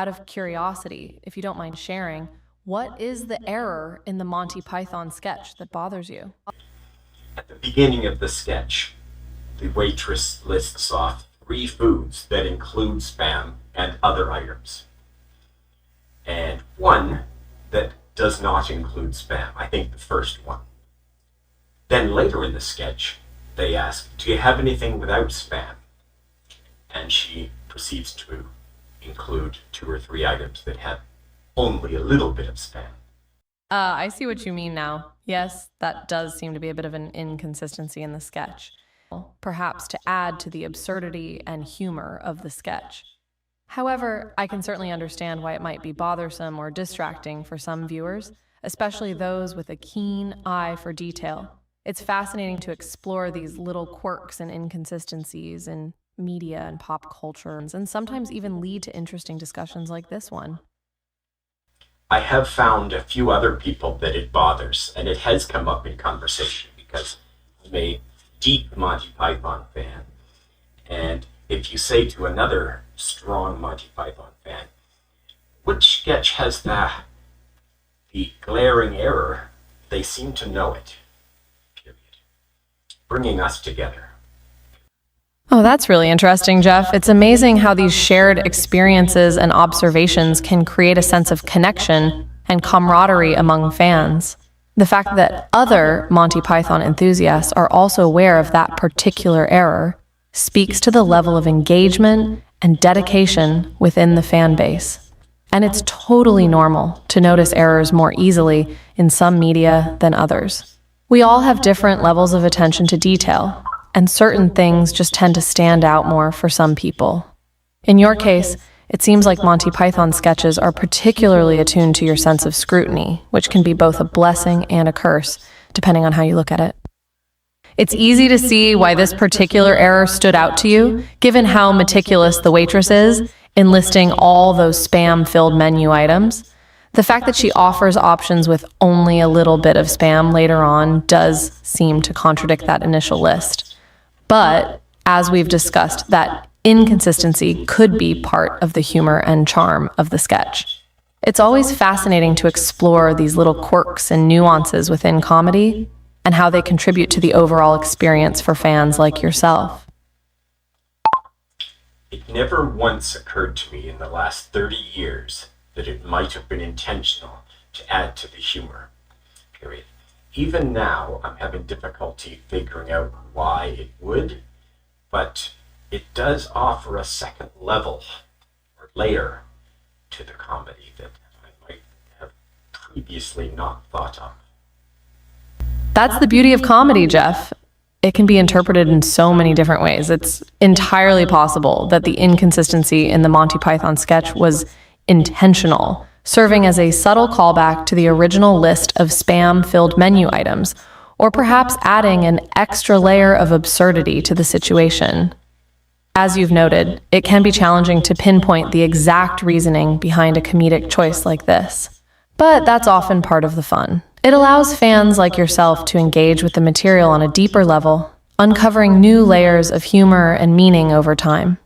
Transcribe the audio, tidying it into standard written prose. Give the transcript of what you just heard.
Out of curiosity, if you don't mind sharing, what is the error in the Monty Python sketch that bothers you? At the beginning of the sketch, the waitress lists off 3 foods that include Spam and other items, and 1 that does not include Spam. I think the first one. Then later in the sketch, they ask, "Do you have anything without Spam?" And she proceeds to include 2 or 3 items that have only a little bit of Spam. I see what you mean now. Yes, that does seem to be a bit of an inconsistency in the sketch. Perhaps to add to the absurdity and humor of the sketch. However, I can certainly understand why it might be bothersome or distracting for some viewers, especially those with a keen eye for detail. It's fascinating to explore these little quirks and inconsistencies in media and pop culture, and sometimes even lead to interesting discussions like this one. I have found a few other people that it bothers, and it has come up in conversation because I'm a deep Monty Python fan. And if you say to another strong Monty Python fan, which sketch has the glaring error, they seem to know it. Period. Bringing us together. Oh, that's really interesting, Jeff. It's amazing how these shared experiences and observations can create a sense of connection and camaraderie among fans. The fact that other Monty Python enthusiasts are also aware of that particular error speaks to the level of engagement and dedication within the fan base. And it's totally normal to notice errors more easily in some media than others. We all have different levels of attention to detail, and certain things just tend to stand out more for some people. In your case, it seems like Monty Python sketches are particularly attuned to your sense of scrutiny, which can be both a blessing and a curse, depending on how you look at it. It's easy to see why this particular error stood out to you, given how meticulous the waitress is in listing all those Spam-filled menu items. The fact that she offers options with only a little bit of Spam later on does seem to contradict that initial list. But, as we've discussed, that inconsistency could be part of the humor and charm of the sketch. It's always fascinating to explore these little quirks and nuances within comedy and how they contribute to the overall experience for fans like yourself. It never once occurred to me in the last 30 years that it might have been intentional to add to the humor. Period. Even now, I'm having difficulty figuring out why it would, but it does offer a second level or layer to the comedy that I might have previously not thought of. That's the beauty of comedy, Jeff. It can be interpreted in so many different ways. It's entirely possible that the inconsistency in the Monty Python sketch was intentional, serving as a subtle callback to the original list of Spam-filled menu items, or perhaps adding an extra layer of absurdity to the situation. As you've noted, it can be challenging to pinpoint the exact reasoning behind a comedic choice like this. But that's often part of the fun. It allows fans like yourself to engage with the material on a deeper level, uncovering new layers of humor and meaning over time.